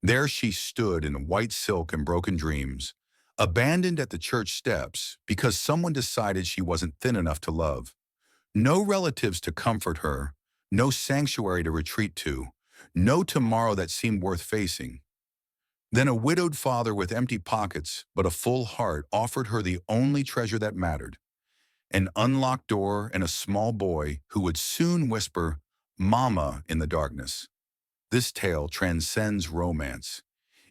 There she stood in white silk and broken dreams, abandoned at the church steps because someone decided she wasn't thin enough to love. No relatives to comfort her, no sanctuary to retreat to, no tomorrow that seemed worth facing. Then a widowed father with empty pockets but a full heart offered her the only treasure that mattered, an unlocked door and a small boy who would soon whisper, "Mama," in the darkness. This tale transcends romance.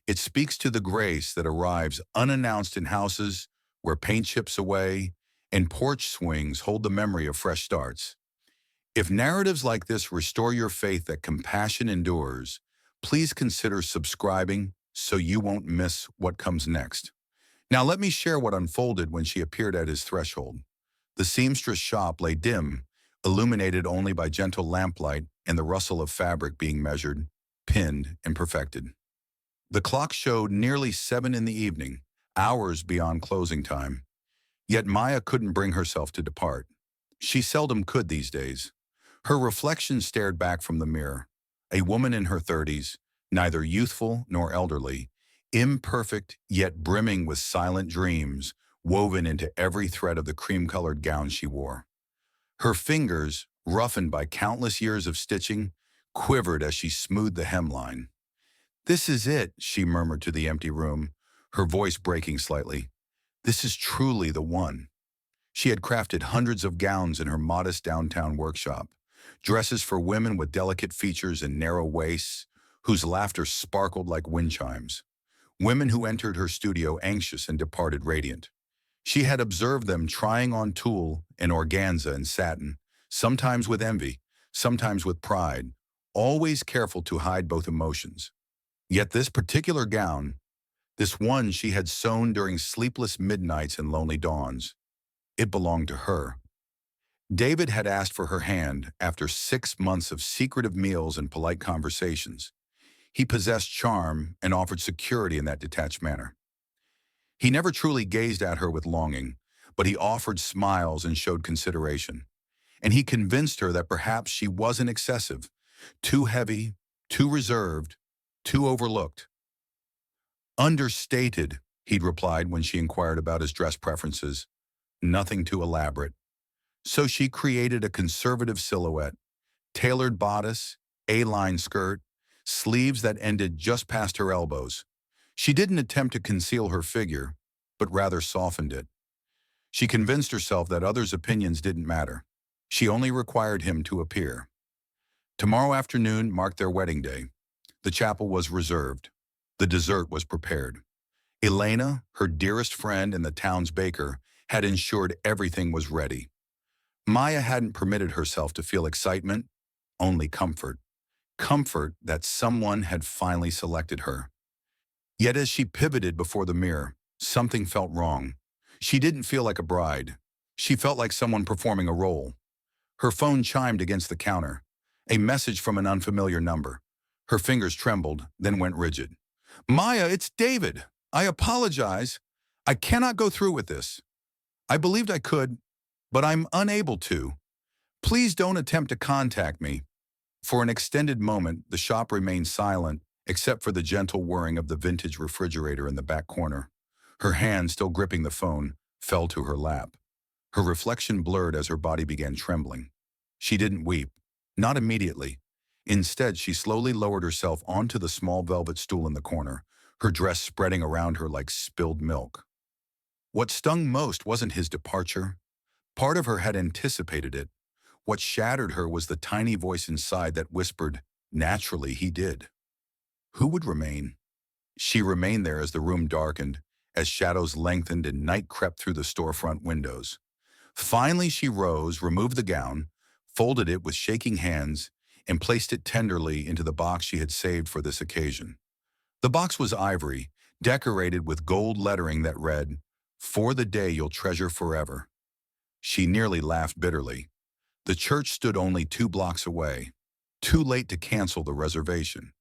It speaks to the grace that arrives unannounced in houses where paint chips away and porch swings hold the memory of fresh starts. If narratives like this restore your faith that compassion endures, please consider subscribing so you won't miss what comes next. Now let me share what unfolded when she appeared at his threshold. The seamstress shop lay dim, illuminated only by gentle lamplight and the rustle of fabric being measured, pinned, and perfected. The clock showed nearly 7 in the evening, hours beyond closing time. Yet Maya couldn't bring herself to depart. She seldom could these days. Her reflection stared back from the mirror. A woman in her 30s, neither youthful nor elderly, imperfect yet brimming with silent dreams woven into every thread of the cream-colored gown she wore. Her fingers, roughened by countless years of stitching, quivered as she smoothed the hemline. "This is it," she murmured to the empty room, her voice breaking slightly. "This is truly the one." She had crafted hundreds of gowns in her modest downtown workshop, dresses for women with delicate features and narrow waists, whose laughter sparkled like wind chimes. Women who entered her studio anxious and departed radiant. She had observed them trying on tulle and organza and satin, sometimes with envy, sometimes with pride, always careful to hide both emotions. Yet this particular gown, this one she had sewn during sleepless midnights and lonely dawns, it belonged to her. David had asked for her hand after 6 months of secretive meals and polite conversations. He possessed charm and offered security in that detached manner. He never truly gazed at her with longing, but he offered smiles and showed consideration. And he convinced her that perhaps she wasn't excessive, too heavy, too reserved, too overlooked. "Understated," he'd replied when she inquired about his dress preferences. "Nothing too elaborate." So she created a conservative silhouette, tailored bodice, A-line skirt, sleeves that ended just past her elbows. She didn't attempt to conceal her figure, but rather softened it. She convinced herself that others' opinions didn't matter. She only required him to appear. Tomorrow afternoon marked their wedding day. The chapel was reserved. The dessert was prepared. Elena, her dearest friend and the town's baker, had ensured everything was ready. Maya hadn't permitted herself to feel excitement, only comfort. Comfort that someone had finally selected her. Yet as she pivoted before the mirror, something felt wrong. She didn't feel like a bride. She felt like someone performing a role. Her phone chimed against the counter, a message from an unfamiliar number. Her fingers trembled, then went rigid. "Maya, it's David. I apologize. I cannot go through with this. I believed I could, but I'm unable to. Please don't attempt to contact me." For an extended moment, the shop remained silent, except for the gentle whirring of the vintage refrigerator in the back corner. Her hand, still gripping the phone, fell to her lap. Her reflection blurred as her body began trembling. She didn't weep, not immediately. Instead, she slowly lowered herself onto the small velvet stool in the corner, her dress spreading around her like spilled milk. What stung most wasn't his departure. Part of her had anticipated it. What shattered her was the tiny voice inside that whispered, "Naturally, he did." Who would remain? She remained there as the room darkened, as shadows lengthened and night crept through the storefront windows. Finally, she rose, removed the gown, folded it with shaking hands, and placed it tenderly into the box she had saved for this occasion. The box was ivory, decorated with gold lettering that read, "For the day you'll treasure forever." She nearly laughed bitterly. The church stood only 2 blocks away, too late to cancel the reservation.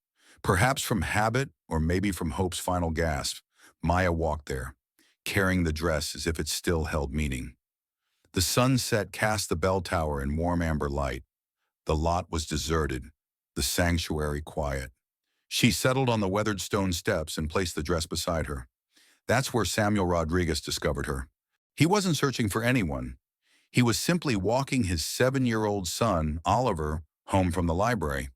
Perhaps from habit, or maybe from hope's final gasp, Maya walked there, carrying the dress as if it still held meaning. The sunset cast the bell tower in warm amber light. The lot was deserted, the sanctuary quiet. She settled on the weathered stone steps and placed the dress beside her. That's where Samuel Rodriguez discovered her. He wasn't searching for anyone. He was simply walking his 7-year-old son, Oliver, home from the library.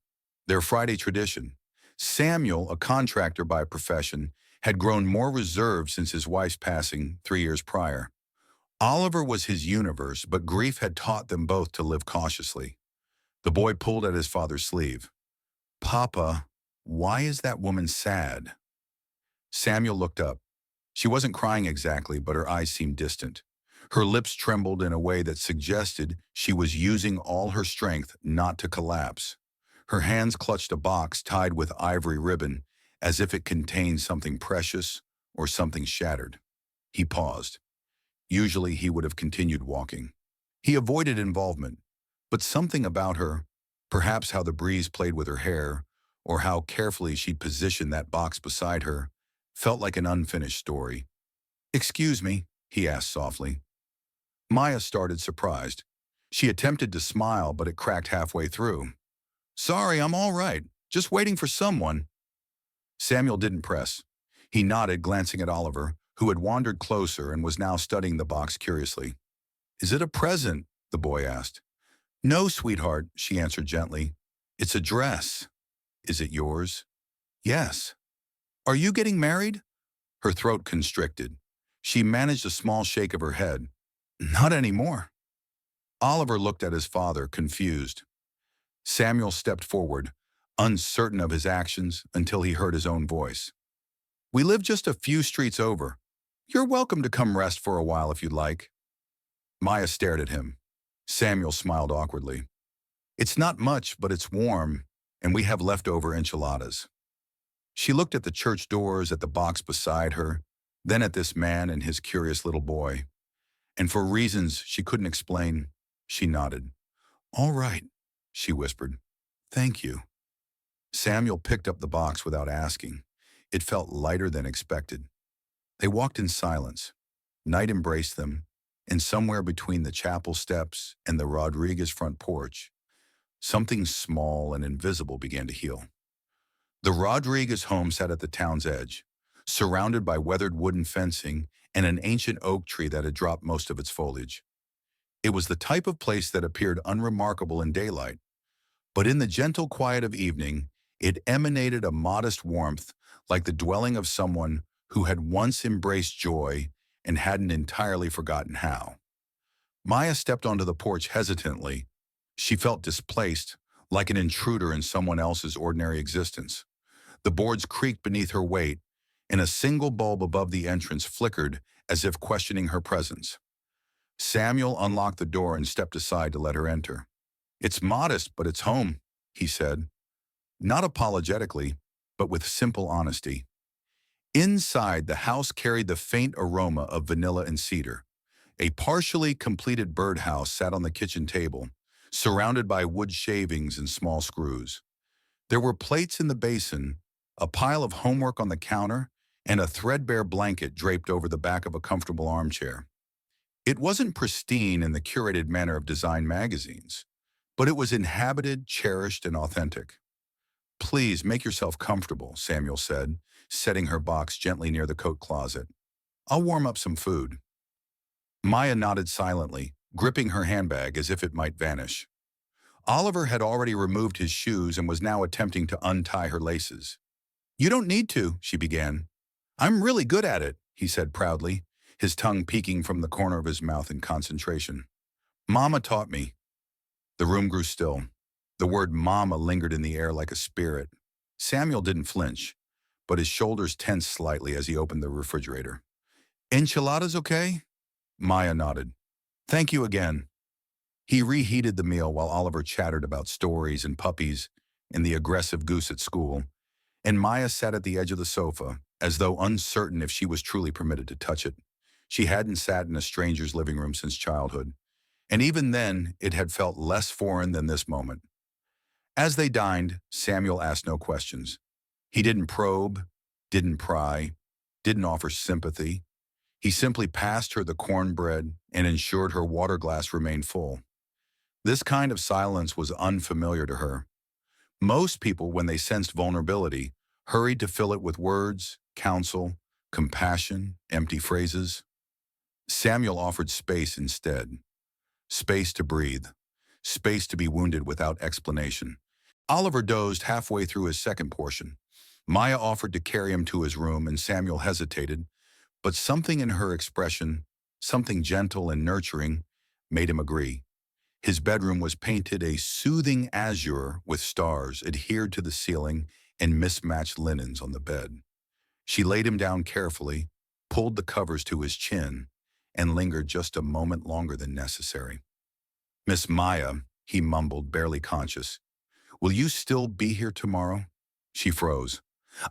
Their Friday tradition. Samuel, a contractor by profession, had grown more reserved since his wife's passing 3 years prior. Oliver was his universe, but grief had taught them both to live cautiously. The boy pulled at his father's sleeve. "Papa, why is that woman sad?" Samuel looked up. She wasn't crying exactly, but her eyes seemed distant. Her lips trembled in a way that suggested she was using all her strength not to collapse. Her hands clutched a box tied with ivory ribbon, as if it contained something precious or something shattered. He paused. Usually he would have continued walking. He avoided involvement, but something about her, perhaps how the breeze played with her hair, or how carefully she'd positioned that box beside her, felt like an unfinished story. "Excuse me," he asked softly. Maya started, surprised. She attempted to smile, but it cracked halfway through. "Sorry, I'm all right. Just waiting for someone." Samuel didn't press. He nodded, glancing at Oliver, who had wandered closer and was now studying the box curiously. "Is it a present?" the boy asked. "No, sweetheart," she answered gently. "It's a dress." "Is it yours?" "Yes." "Are you getting married?" Her throat constricted. She managed a small shake of her head. "Not anymore." Oliver looked at his father, confused. Samuel stepped forward, uncertain of his actions until he heard his own voice. "We live just a few streets over. You're welcome to come rest for a while if you'd like." Maya stared at him. Samuel smiled awkwardly. "It's not much, but it's warm, and we have leftover enchiladas." She looked at the church doors, at the box beside her, then at this man and his curious little boy. And for reasons she couldn't explain, she nodded. "All right," she whispered. "Thank you." Samuel picked up the box without asking. It felt lighter than expected. They walked in silence. Night embraced them, and somewhere between the chapel steps and the Rodriguez front porch, something small and invisible began to heal. The Rodriguez home sat at the town's edge, surrounded by weathered wooden fencing and an ancient oak tree that had dropped most of its foliage. It was the type of place that appeared unremarkable in daylight, but in the gentle quiet of evening, it emanated a modest warmth, like the dwelling of someone who had once embraced joy and hadn't entirely forgotten how. Maya stepped onto the porch hesitantly. She felt displaced, like an intruder in someone else's ordinary existence. The boards creaked beneath her weight, and a single bulb above the entrance flickered as if questioning her presence. Samuel unlocked the door and stepped aside to let her enter. "It's modest, but it's home," he said. Not apologetically, but with simple honesty. Inside, the house carried the faint aroma of vanilla and cedar. A partially completed birdhouse sat on the kitchen table, surrounded by wood shavings and small screws. There were plates in the basin, a pile of homework on the counter, and a threadbare blanket draped over the back of a comfortable armchair. It wasn't pristine in the curated manner of design magazines, but it was inhabited, cherished, and authentic. "Please make yourself comfortable," Samuel said, setting her box gently near the coat closet. "I'll warm up some food." Maya nodded silently, gripping her handbag as if it might vanish. Oliver had already removed his shoes and was now attempting to untie her laces. "You don't need to," she began. "I'm really good at it," he said proudly, his tongue peeking from the corner of his mouth in concentration. "Mama taught me." The room grew still. The word "mama" lingered in the air like a spirit. Samuel didn't flinch, but his shoulders tensed slightly as he opened the refrigerator. "Enchiladas okay?" Maya nodded. "Thank you again." He reheated the meal while Oliver chattered about stories and puppies and the aggressive goose at school, and Maya sat at the edge of the sofa, as though uncertain if she was truly permitted to touch it. She hadn't sat in a stranger's living room since childhood, and even then it had felt less foreign than this moment. As they dined, Samuel asked no questions. He didn't probe, didn't pry, didn't offer sympathy. He simply passed her the cornbread and ensured her water glass remained full. This kind of silence was unfamiliar to her. Most people, when they sensed vulnerability, hurried to fill it with words, counsel, compassion, empty phrases. Samuel offered space instead. Space to breathe. Space to be wounded without explanation. Oliver dozed halfway through his second portion. Maya offered to carry him to his room, and Samuel hesitated, but something in her expression, something gentle and nurturing, made him agree. His bedroom was painted a soothing azure with stars adhered to the ceiling and mismatched linens on the bed. She laid him down carefully, pulled the covers to his chin, and lingered just a moment longer than necessary. "Miss Maya," he mumbled, barely conscious, "will you still be here tomorrow?" She froze.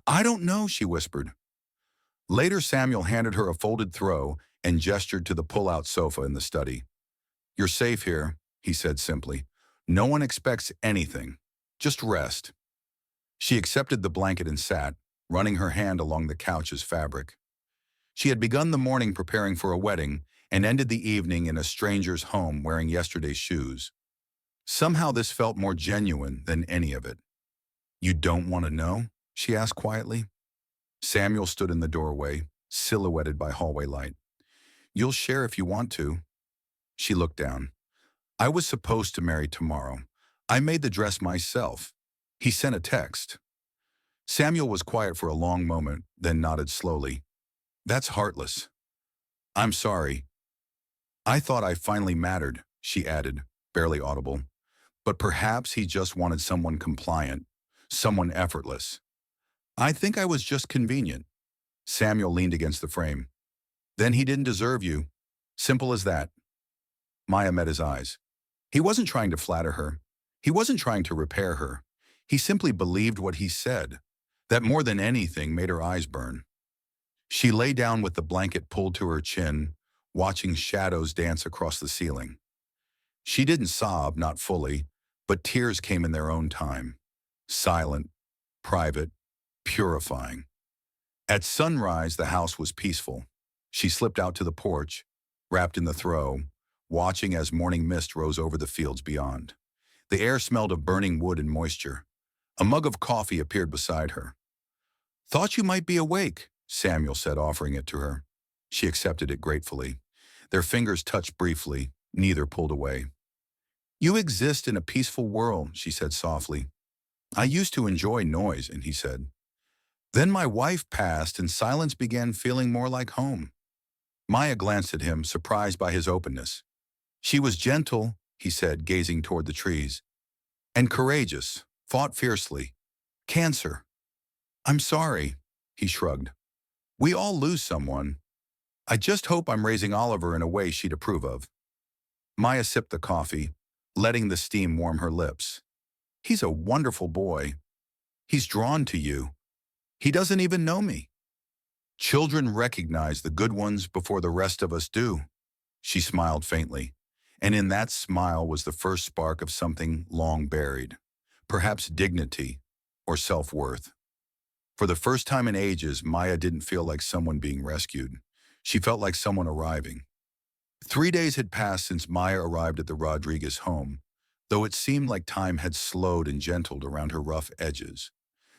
"I don't know," she whispered. Later, Samuel handed her a folded throw and gestured to the pull-out sofa in the study. "You're safe here," he said simply. "No one expects anything. Just rest." She accepted the blanket and sat, running her hand along the couch's fabric. She had begun the morning preparing for a wedding and ended the evening in a stranger's home wearing yesterday's shoes. Somehow this felt more genuine than any of it. "You don't want to know?" she asked quietly. Samuel stood in the doorway, silhouetted by hallway light. "You'll share if you want to." She looked down. "I was supposed to marry tomorrow. I made the dress myself." He sent a text. Samuel was quiet for a long moment, then nodded slowly. "That's heartless." "I'm sorry. I thought I finally mattered," she added, barely audible. "But perhaps he just wanted someone compliant, someone effortless. I think I was just convenient." Samuel leaned against the frame. "Then he didn't deserve you. Simple as that." Maya met his eyes. He wasn't trying to flatter her. He wasn't trying to repair her. He simply believed what he said. That more than anything made her eyes burn. She lay down with the blanket pulled to her chin, watching shadows dance across the ceiling. She didn't sob, not fully, but tears came in their own time. Silent, private, purifying. At sunrise, the house was peaceful. She slipped out to the porch, wrapped in the throw, watching as morning mist rose over the fields beyond. The air smelled of burning wood and moisture. A mug of coffee appeared beside her. "Thought you might be awake," Samuel said, offering it to her. She accepted it gratefully. Their fingers touched briefly, neither pulled away. "You exist in a peaceful world," she said softly. "I used to enjoy noise," and he said. "Then my wife passed and silence began feeling more like home." Maya glanced at him, surprised by his openness. "She was gentle," he said, gazing toward the trees, "and courageous, fought fiercely. Cancer." "I'm sorry," he shrugged. "We all lose someone. I just hope I'm raising Oliver in a way she'd approve of." Maya sipped the coffee, letting the steam warm her lips. "He's a wonderful boy. He's drawn to you. He doesn't even know me." "Children recognize the good ones before the rest of us do." She smiled faintly, and in that smile was the first spark of something long buried, perhaps dignity or self-worth. For the first time in ages, Maya didn't feel like someone being rescued. She felt like someone arriving. 3 days had passed since Maya arrived at the Rodriguez home, though it seemed like time had slowed and gentled around her rough edges.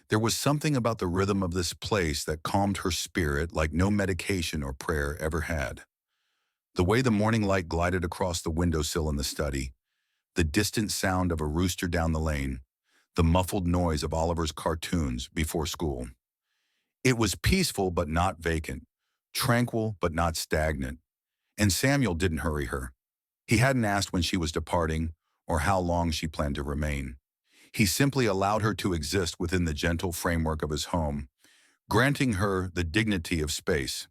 There was something about the rhythm of this place that calmed her spirit like no medication or prayer ever had. The way the morning light glided across the windowsill in the study, the distant sound of a rooster down the lane, the muffled noise of Oliver's cartoons before school. It was peaceful but not vacant, tranquil but not stagnant, and Samuel didn't hurry her. He hadn't asked when she was departing or how long she planned to remain. He simply allowed her to exist within the gentle framework of his home, granting her the dignity of space.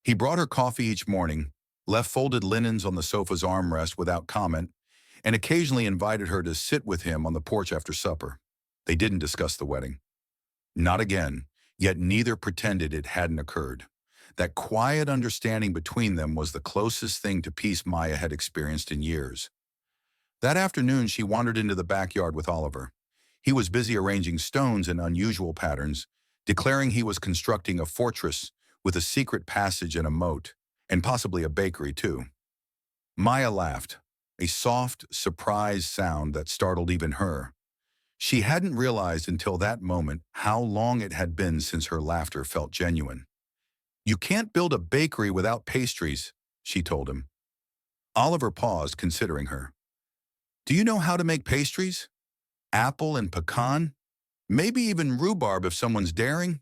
He brought her coffee each morning, left folded linens on the sofa's armrest without comment, and occasionally invited her to sit with him on the porch after supper. They didn't discuss the wedding. Not again, yet neither pretended it hadn't occurred. That quiet understanding between them was the closest thing to peace Maya had experienced in years. That afternoon, she wandered into the backyard with Oliver. He was busy arranging stones in unusual patterns, declaring he was constructing a fortress with a secret passage and a moat, and possibly a bakery too. Maya laughed, a soft, surprised sound that startled even her. She hadn't realized until that moment how long it had been since her laughter felt genuine. "You can't build a bakery without pastries," she told him. Oliver paused, considering her. "Do you know how to make pastries? Apple and pecan? Maybe even rhubarb if someone's daring?"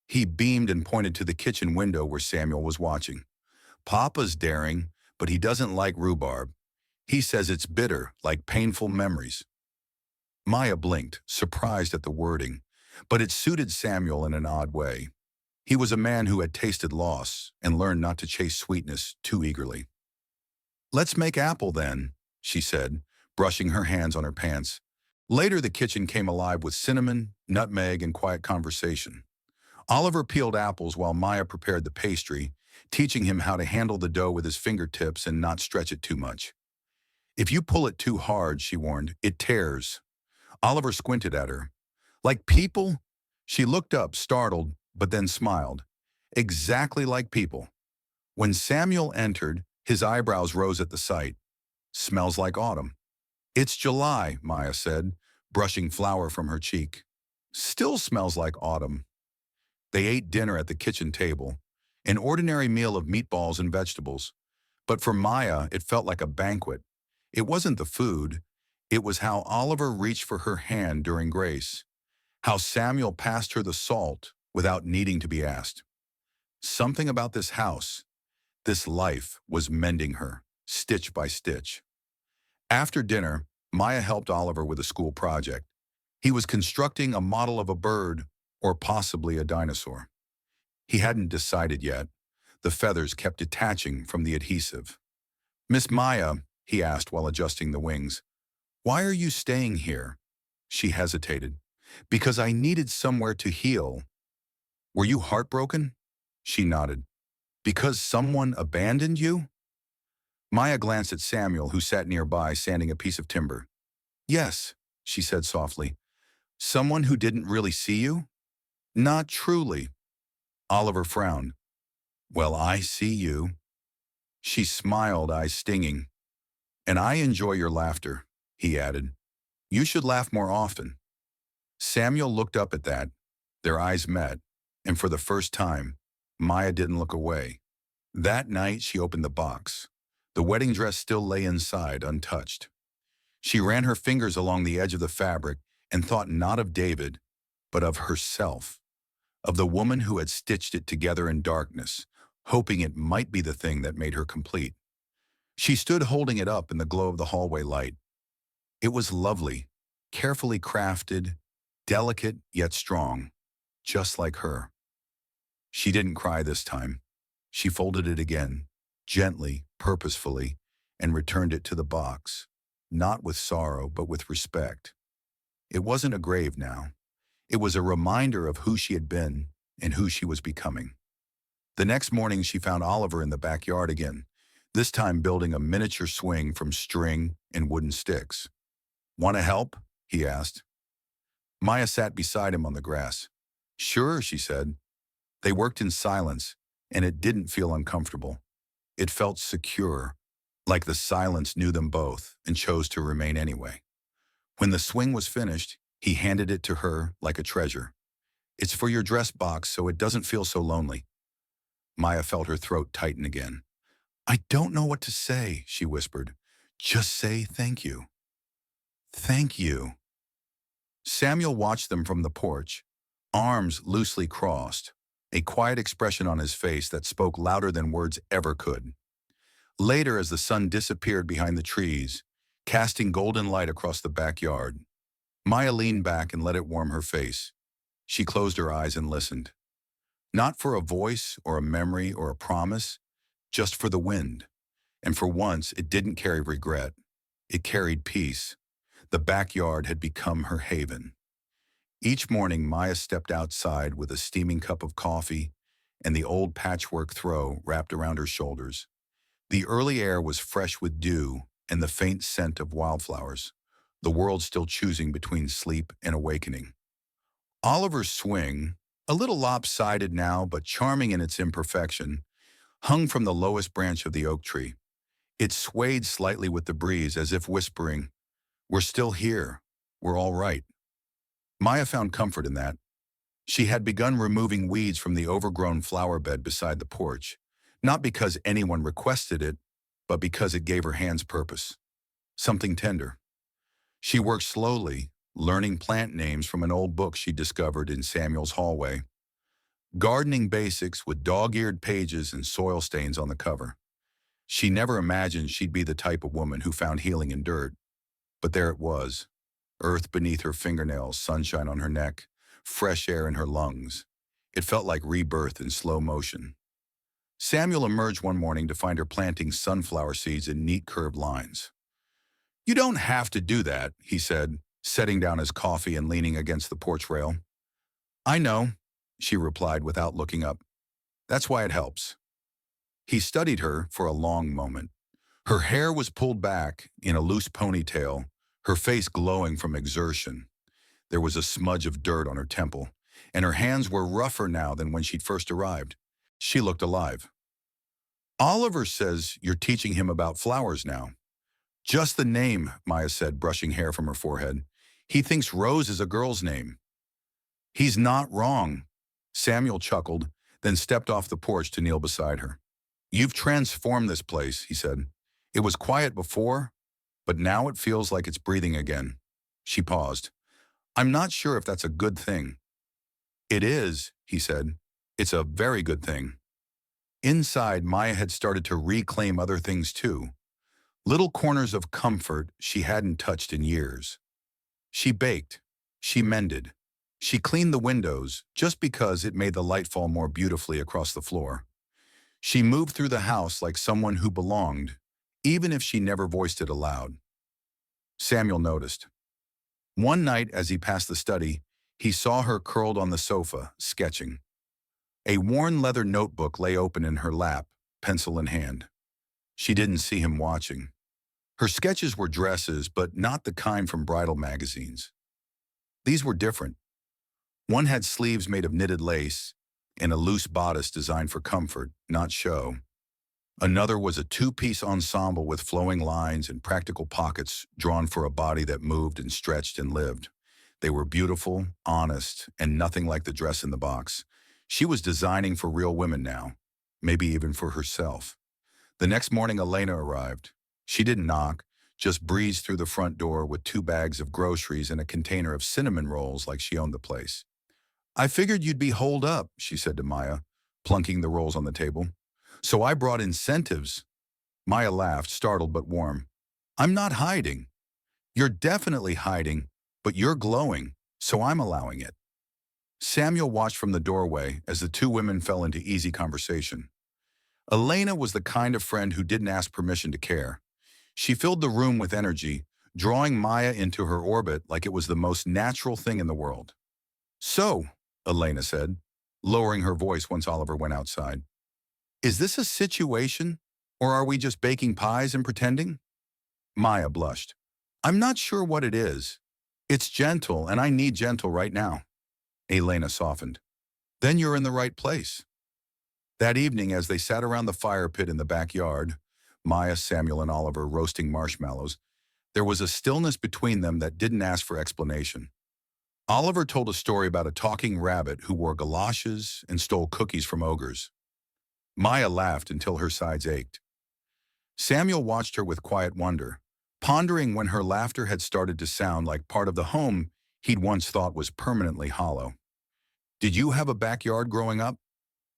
He beamed and pointed to the kitchen window where Samuel was watching. "Papa's daring, but he doesn't like rhubarb. He says it's bitter, like painful memories." Maya blinked, surprised at the wording, but it suited Samuel in an odd way. He was a man who had tasted loss and learned not to chase sweetness too eagerly. "Let's make apple then," she said, brushing her hands on her pants. Later, the kitchen came alive with cinnamon, nutmeg, and quiet conversation. Oliver peeled apples while Maya prepared the pastry, teaching him how to handle the dough with his fingertips and not stretch it too much. "If you pull it too hard," she warned, "it tears." Oliver squinted at her. "Like people?" She looked up, startled, but then smiled. "Exactly like people." When Samuel entered, his eyebrows rose at the sight. "Smells like autumn." "It's July," Maya said, brushing flour from her cheek. "Still smells like autumn." They ate dinner at the kitchen table, an ordinary meal of meatballs and vegetables. But for Maya, it felt like a banquet. It wasn't the food. It was how Oliver reached for her hand during grace, how Samuel passed her the salt without needing to be asked. Something about this house, this life, was mending her, stitch by stitch. After dinner, Maya helped Oliver with a school project. He was constructing a model of a bird, or possibly a dinosaur. He hadn't decided yet. The feathers kept detaching from the adhesive. "Miss Maya," he asked while adjusting the wings, "why are you staying here?" She hesitated. "Because I needed somewhere to heal." "Were you heartbroken?" She nodded. "Because someone abandoned you?" Maya glanced at Samuel, who sat nearby, sanding a piece of timber. "Yes," she said softly. "Someone who didn't really see you?" "Not truly." Oliver frowned. "Well, I see you." She smiled, eyes stinging. "And I enjoy your laughter," he added. "You should laugh more often." Samuel looked up at that. Their eyes met, and for the first time, Maya didn't look away. That night, she opened the box. The wedding dress still lay inside, untouched. She ran her fingers along the edge of the fabric and thought not of David, but of herself, of the woman who had stitched it together in darkness, hoping it might be the thing that made her complete. She stood holding it up in the glow of the hallway light. It was lovely, carefully crafted, delicate yet strong, just like her. She didn't cry this time. She folded it again, gently, purposefully, and returned it to the box, not with sorrow, but with respect. It wasn't a grave now. It was a reminder of who she had been and who she was becoming. The next morning, she found Oliver in the backyard again, this time building a miniature swing from string and wooden sticks. "Want to help?" he asked. Maya sat beside him on the grass. "Sure," she said. They worked in silence, and it didn't feel uncomfortable. It felt secure, like the silence knew them both and chose to remain anyway. When the swing was finished, he handed it to her like a treasure. "It's for your dress box so it doesn't feel so lonely." Maya felt her throat tighten again. "I don't know what to say," she whispered. "Just say thank you." "Thank you." Samuel watched them from the porch, arms loosely crossed, a quiet expression on his face that spoke louder than words ever could. Later, as the sun disappeared behind the trees, casting golden light across the backyard, Maya leaned back and let it warm her face. She closed her eyes and listened. Not for a voice or a memory or a promise, just for the wind. And for once, it didn't carry regret. It carried peace. The backyard had become her haven. Each morning, Maya stepped outside with a steaming cup of coffee and the old patchwork throw wrapped around her shoulders. The early air was fresh with dew and the faint scent of wildflowers, the world still choosing between sleep and awakening. Oliver's swing, a little lopsided now but charming in its imperfection, hung from the lowest branch of the oak tree. It swayed slightly with the breeze as if whispering, "We're still here. We're all right." Maya found comfort in that. She had begun removing weeds from the overgrown flower bed beside the porch, not because anyone requested it, but because it gave her hands purpose, something tender. She worked slowly, learning plant names from an old book she discovered in Samuel's hallway. Gardening basics with dog-eared pages and soil stains on the cover. She never imagined she'd be the type of woman who found healing in dirt. But there it was, earth beneath her fingernails, sunshine on her neck, fresh air in her lungs. It felt like rebirth in slow motion. Samuel emerged one morning to find her planting sunflower seeds in neat curved lines. "You don't have to do that," he said, setting down his coffee and leaning against the porch rail. "I know," she replied without looking up. "That's why it helps." He studied her for a long moment. Her hair was pulled back in a loose ponytail, her face glowing from exertion. There was a smudge of dirt on her temple, and her hands were rougher now than when she'd first arrived. She looked alive. "Oliver says you're teaching him about flowers now." "Just the name," Maya said, brushing hair from her forehead. "He thinks Rose is a girl's name." "He's not wrong." Samuel chuckled, then stepped off the porch to kneel beside her. "You've transformed this place," he said. "It was quiet before, but now it feels like it's breathing again." She paused. "I'm not sure if that's a good thing." "It is," he said. "It's a very good thing." Inside, Maya had started to reclaim other things too. Little corners of comfort she hadn't touched in years. She baked. She mended. She cleaned the windows just because it made the light fall more beautifully across the floor. She moved through the house like someone who belonged, even if she never voiced it aloud. Samuel noticed. One night as he passed the study, he saw her curled on the sofa, sketching. A worn leather notebook lay open in her lap, pencil in hand. She didn't see him watching. Her sketches were dresses, but not the kind from bridal magazines. These were different. One had sleeves made of knitted lace and a loose bodice designed for comfort, not show. Another was a two-piece ensemble with flowing lines and practical pockets drawn for a body that moved and stretched and lived. They were beautiful, honest, and nothing like the dress in the box. She was designing for real women now, maybe even for herself. The next morning, Elena arrived. She didn't knock, just breezed through the front door with 2 bags of groceries and a container of cinnamon rolls like she owned the place. "I figured you'd be holed up," she said to Maya, plunking the rolls on the table. "So I brought incentives." Maya laughed, startled but warm. "I'm not hiding." "You're definitely hiding, but you're glowing, so I'm allowing it." Samuel watched from the doorway as the 2 women fell into easy conversation. Elena was the kind of friend who didn't ask permission to care. She filled the room with energy, drawing Maya into her orbit like it was the most natural thing in the world. "So," Elena said, lowering her voice once Oliver went outside, "is this a situation, or are we just baking pies and pretending?" Maya blushed. "I'm not sure what it is. It's gentle, and I need gentle right now." Elena softened. "Then you're in the right place." That evening, as they sat around the fire pit in the backyard, Maya, Samuel, and Oliver roasting marshmallows, there was a stillness between them that didn't ask for explanation. Oliver told a story about a talking rabbit who wore galoshes and stole cookies from ogres. Maya laughed until her sides ached. Samuel watched her with quiet wonder, pondering when her laughter had started to sound like part of the home he'd once thought was permanently hollow. "Did you have a backyard growing up?"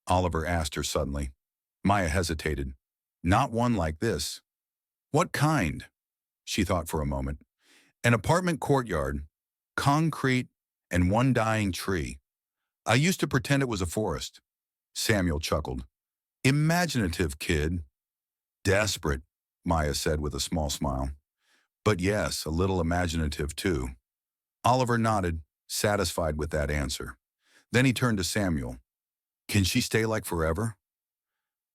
Oliver asked her suddenly. Maya hesitated. "Not one like this." "What kind?" She thought for a moment. "An apartment courtyard, concrete, and one dying tree. I used to pretend it was a forest." Samuel chuckled. "Imaginative kid." "Desperate," Maya said with a small smile. "But yes, a little imaginative too." Oliver nodded, satisfied with that answer. Then he turned to Samuel. "Can she stay like forever?"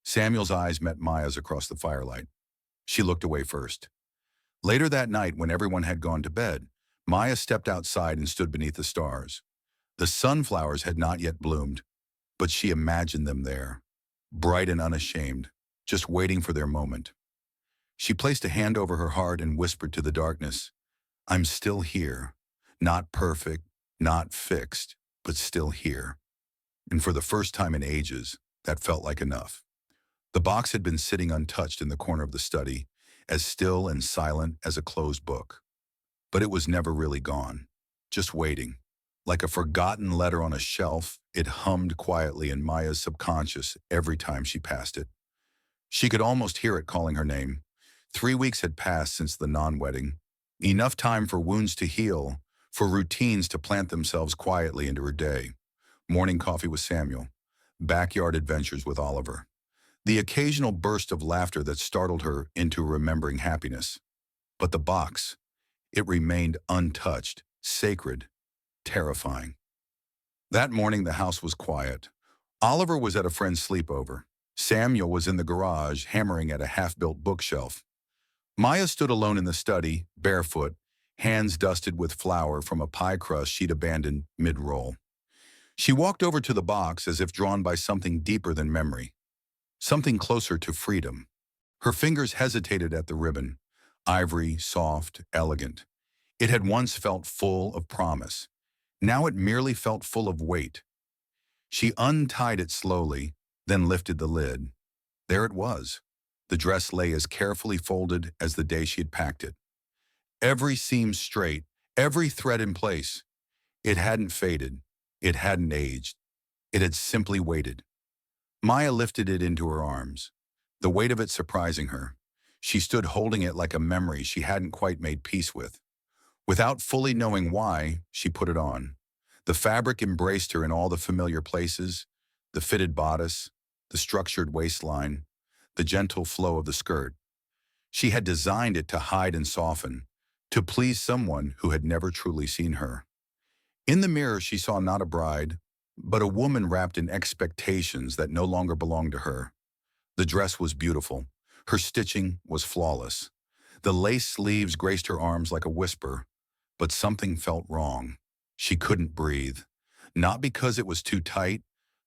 Samuel's eyes met Maya's across the firelight. She looked away first. Later that night, when everyone had gone to bed, Maya stepped outside and stood beneath the stars. The sunflowers had not yet bloomed, but she imagined them there, bright and unashamed, just waiting for their moment. She placed a hand over her heart and whispered to the darkness, "I'm still here, not perfect, Not fixed, but still here. And for the first time in ages, that felt like enough. The box had been sitting untouched in the corner of the study, as still and silent as a closed book. But it was never really gone, just waiting. Like a forgotten letter on a shelf, it hummed quietly in Maya's subconscious every time she passed it. She could almost hear it calling her name. 3 weeks had passed since the non-wedding. Enough time for wounds to heal, for routines to plant themselves quietly into her day. Morning coffee with Samuel. Backyard adventures with Oliver. The occasional burst of laughter that startled her into remembering happiness. But the box, it remained untouched, sacred, terrifying. That morning the house was quiet. Oliver was at a friend's sleepover. Samuel was in the garage hammering at a half-built bookshelf. Maya stood alone in the study, barefoot, hands dusted with flour from a pie crust she'd abandoned mid-roll. She walked over to the box as if drawn by something deeper than memory, something closer to freedom. Her fingers hesitated at the ribbon, ivory, soft, elegant. It had once felt full of promise. Now it merely felt full of weight. She untied it slowly, then lifted the lid. There it was. The dress lay as carefully folded as the day she had packed it. Every seam straight, every thread in place. It hadn't faded. It hadn't aged. It had simply waited. Maya lifted it into her arms, the weight of it surprising her. She stood holding it like a memory she hadn't quite made peace with. Without fully knowing why, she put it on. The fabric embraced her in all the familiar places, the fitted bodice, the structured waistline, the gentle flow of the skirt. She had designed it to hide and soften, to please someone who had never truly seen her. In the mirror, she saw not a bride, but a woman wrapped in expectations that no longer belonged to her. The dress was beautiful. Her stitching was flawless. The lace sleeves graced her arms like a whisper, but something felt wrong. She couldn't breathe, not because it was too tight,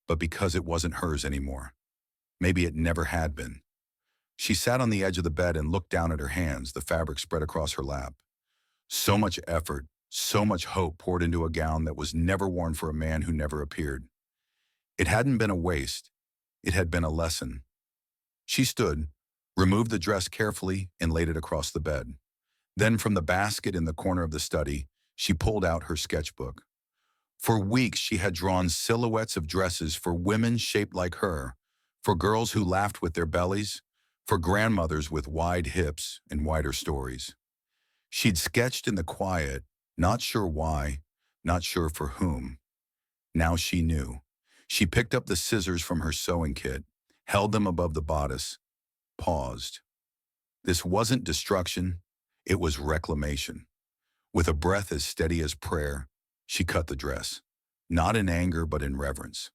but because it wasn't hers anymore. Maybe it never had been. She sat on the edge of the bed and looked down at her hands, the fabric spread across her lap. So much effort, so much hope poured into a gown that was never worn for a man who never appeared. It hadn't been a waste. It had been a lesson. She stood, removed the dress carefully, and laid it across the bed. Then from the basket in the corner of the study, she pulled out her sketchbook. For weeks she had drawn silhouettes of dresses for women shaped like her, for girls who laughed with their bellies, for grandmothers with wide hips and wider stories. She'd sketched in the quiet, not sure why, not sure for whom. Now she knew. She picked up the scissors from her sewing kit, held them above the bodice, paused. This wasn't destruction, it was reclamation. With a breath as steady as prayer, she cut the dress, not in anger but in reverence.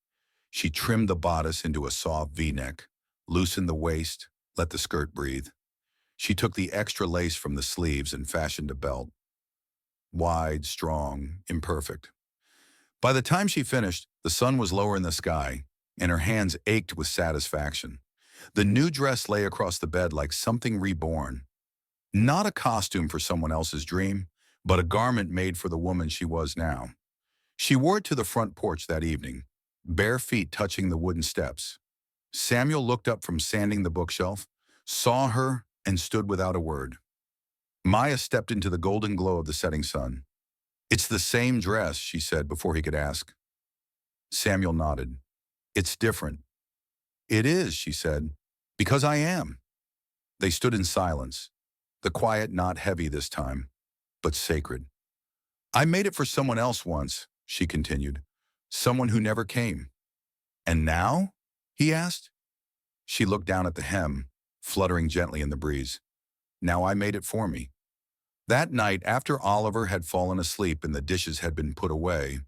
She trimmed the bodice into a soft V-neck, loosened the waist, let the skirt breathe. She took the extra lace from the sleeves and fashioned a belt. Wide, strong, imperfect. By the time she finished, the sun was lower in the sky, and her hands ached with satisfaction. The new dress lay across the bed like something reborn. Not a costume for someone else's dream, but a garment made for the woman she was now. She wore it to the front porch that evening, bare feet touching the wooden steps. Samuel looked up from sanding the bookshelf, saw her, and stood without a word. Maya stepped into the golden glow of the setting sun. "It's the same dress," she said before he could ask. Samuel nodded. "It's different." "It is," she said, "because I am." They stood in silence, the quiet not heavy this time, but sacred. "I made it for someone else once," she continued, "someone who never came." "And now?" he asked. She looked down at the hem, fluttering gently in the breeze. "Now I made it for me." That night, after Oliver had fallen asleep and the dishes had been put away,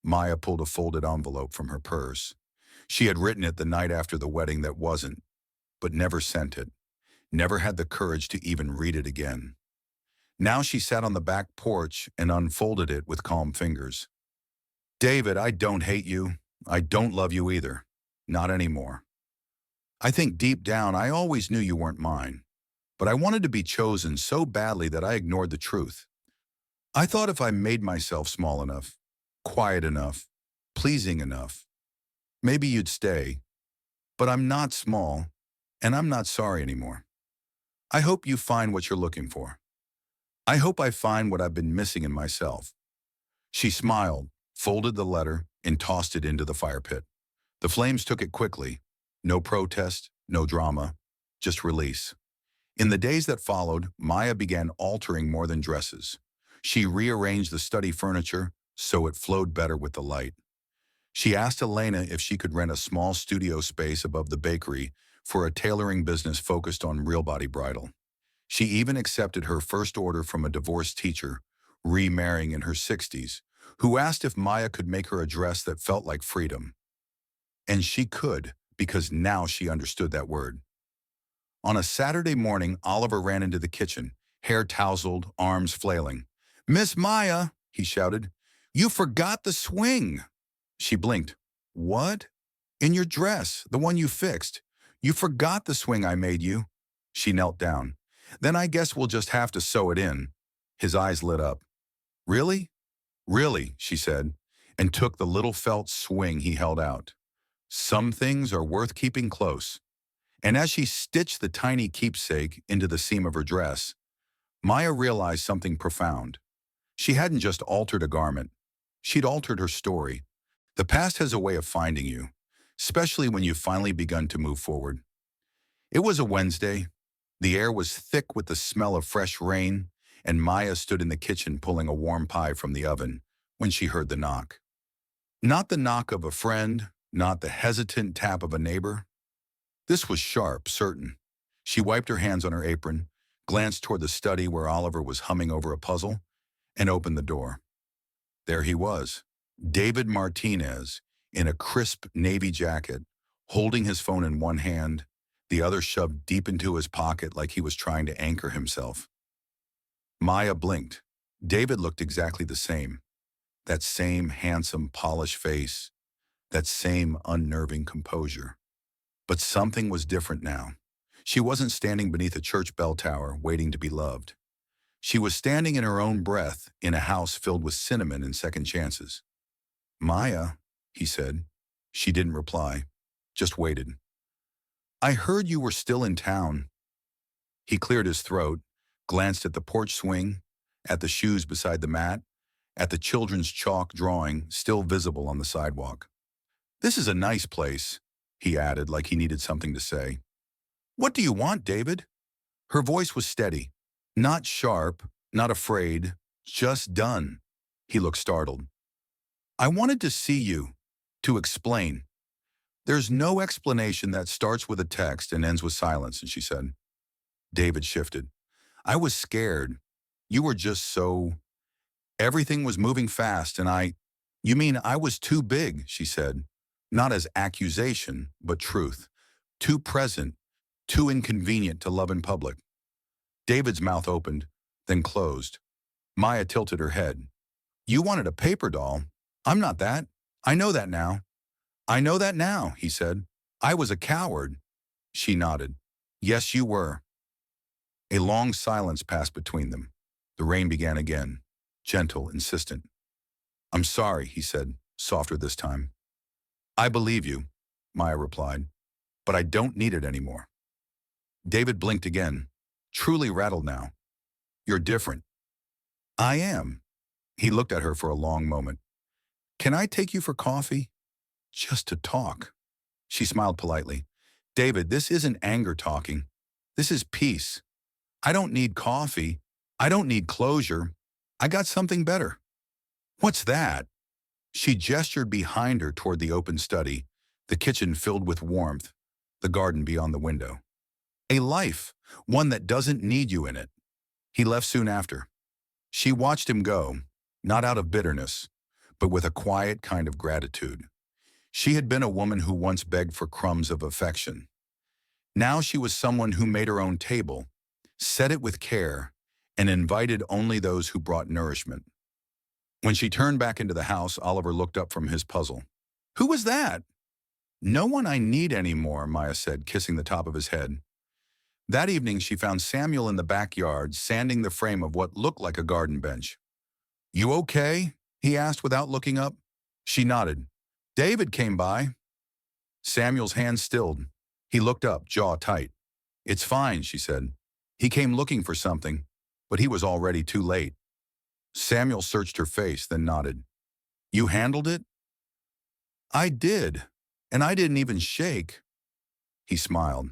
Maya pulled a folded envelope from her purse. She had written it the night after the wedding that wasn't, but never sent it, never had the courage to even read it again. Now she sat on the back porch and unfolded it with calm fingers. "David, I don't hate you. I don't love you either. Not anymore. I think deep down I always knew you weren't mine, but I wanted to be chosen so badly that I ignored the truth. I thought if I made myself small enough, quiet enough, pleasing enough. Maybe you'd stay, but I'm not small, and I'm not sorry anymore. I hope you find what you're looking for. I hope I find what I've been missing in myself." She smiled, folded the letter, and tossed it into the fire pit. The flames took it quickly. No protest, no drama, just release. In the days that followed, Maya began altering more than dresses. She rearranged the study furniture so it flowed better with the light. She asked Elena if she could rent a small studio space above the bakery for a tailoring business focused on real body bridal. She even accepted her first order from a divorced teacher, remarrying in her 60s, who asked if Maya could make her a dress that felt like freedom. And she could, because now she understood that word. On a Saturday morning, Oliver ran into the kitchen, hair tousled, arms flailing. "Miss Maya," he shouted, "you forgot the swing." She blinked. "What?" "In your dress, the one you fixed. You forgot the swing I made you." She knelt down. "Then I guess we'll just have to sew it in." His eyes lit up. "Really?" "Really," she said, and took the little felt swing he held out. Some things are worth keeping close. And as she stitched the tiny keepsake into the seam of her dress, Maya realized something profound. She hadn't just altered a garment. She'd altered her story. The past has a way of finding you, especially when you've finally begun to move forward. It was a Wednesday. The air was thick with the smell of fresh rain, and Maya stood in the kitchen pulling a warm pie from the oven when she heard the knock. Not the knock of a friend, not the hesitant tap of a neighbor. This was sharp, certain. She wiped her hands on her apron, glanced toward the study where Oliver was humming over a puzzle, and opened the door. There he was, David Martinez, in a crisp navy jacket, holding his phone in one hand, the other shoved deep into his pocket like he was trying to anchor himself. Maya blinked. David looked exactly the same. That same handsome, polished face, that same unnerving composure. But something was different now. She wasn't standing beneath a church bell tower waiting to be loved. She was standing in her own breath in a house filled with cinnamon and second chances. "Maya," he said. She didn't reply, just waited. "I heard you were still in town." He cleared his throat, glanced at the porch swing, at the shoes beside the mat, at the children's chalk drawing still visible on the sidewalk. "This is a nice place," he added like he needed something to say. "What do you want, David?" Her voice was steady, not sharp, not afraid, just done. He looked startled. "I wanted to see you, to explain." "There's no explanation that starts with a text and ends with silence," she said. David shifted. "I was scared. You were just so... Everything was moving fast and I... You mean I was too big," she said. Not as accusation, but truth. Too present, too inconvenient to love in public. David's mouth opened, then closed. Maya tilted her head. "You wanted a paper doll. I'm not that. I know that now." "I know that now," he said. "I was a coward." She nodded. "Yes, you were." A long silence passed between them. The rain began again, gentle, insistent. "I'm sorry," he said, softer this time. "I believe you," Maya replied, "but I don't need it anymore." David blinked again, truly rattled now. "You're different." "I am." He looked at her for a long moment. "Can I take you for coffee?" "Just to talk." She smiled politely. "David, this isn't anger talking. This is peace. I don't need coffee. I don't need closure. I got something better." "What's that?" She gestured behind her toward the open study, the kitchen filled with warmth, the garden beyond the window. "A life, one that doesn't need you in it." He left soon after. She watched him go, not out of bitterness, but with a quiet kind of gratitude. She had been a woman who once begged for crumbs of affection. Now she was someone who made her own table, set it with care, and invited only those who brought nourishment. When she turned back into the house, Oliver looked up from his puzzle. "Who was that?" "No one I need anymore," Maya said, kissing the top of his head. That evening, she found Samuel in the backyard, sanding the frame of what looked like a garden bench. "You okay?" he asked without looking up. She nodded. David came by. Samuel's hand stilled. He looked up, jaw tight. It's fine, she said. He came looking for something, but he was already too late. Samuel searched her face, then nodded. You handled it? I did, and I didn't even shake. He smiled.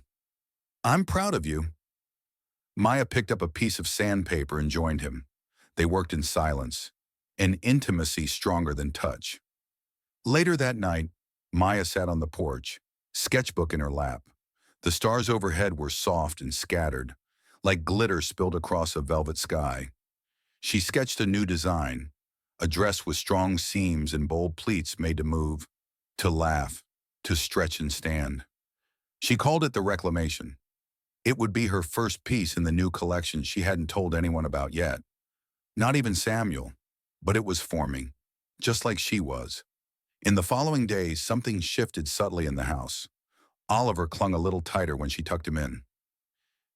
I'm proud of you. Maya picked up a piece of sandpaper and joined him. They worked in silence, an intimacy stronger than touch. Later that night, Maya sat on the porch, sketchbook in her lap. The stars overhead were soft and scattered, like glitter spilled across a velvet sky. She sketched a new design, a dress with strong seams and bold pleats made to move, to laugh, to stretch and stand. She called it the Reclamation. It would be her first piece in the new collection she hadn't told anyone about yet. Not even Samuel, but it was forming, just like she was. In the following days, something shifted subtly in the house. Oliver clung a little tighter when she tucked him in.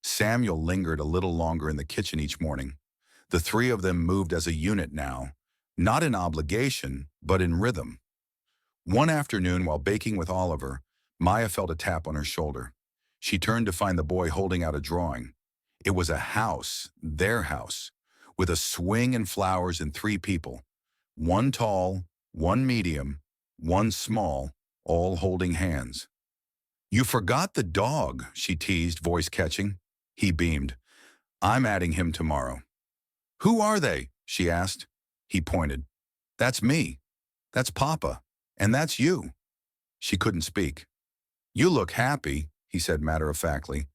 Samuel lingered a little longer in the kitchen each morning. The three of them moved as a unit now, not in obligation, but in rhythm. One afternoon, while baking with Oliver, Maya felt a tap on her shoulder. She turned to find the boy holding out a drawing. It was a house, their house, with a swing and flowers and three people. One tall, one medium, one small, all holding hands. You forgot the dog, she teased, voice catching. He beamed. I'm adding him tomorrow. Who are they? She asked. He pointed. That's me. That's Papa. And that's you. She couldn't speak. You look happy, he said matter-of-factly.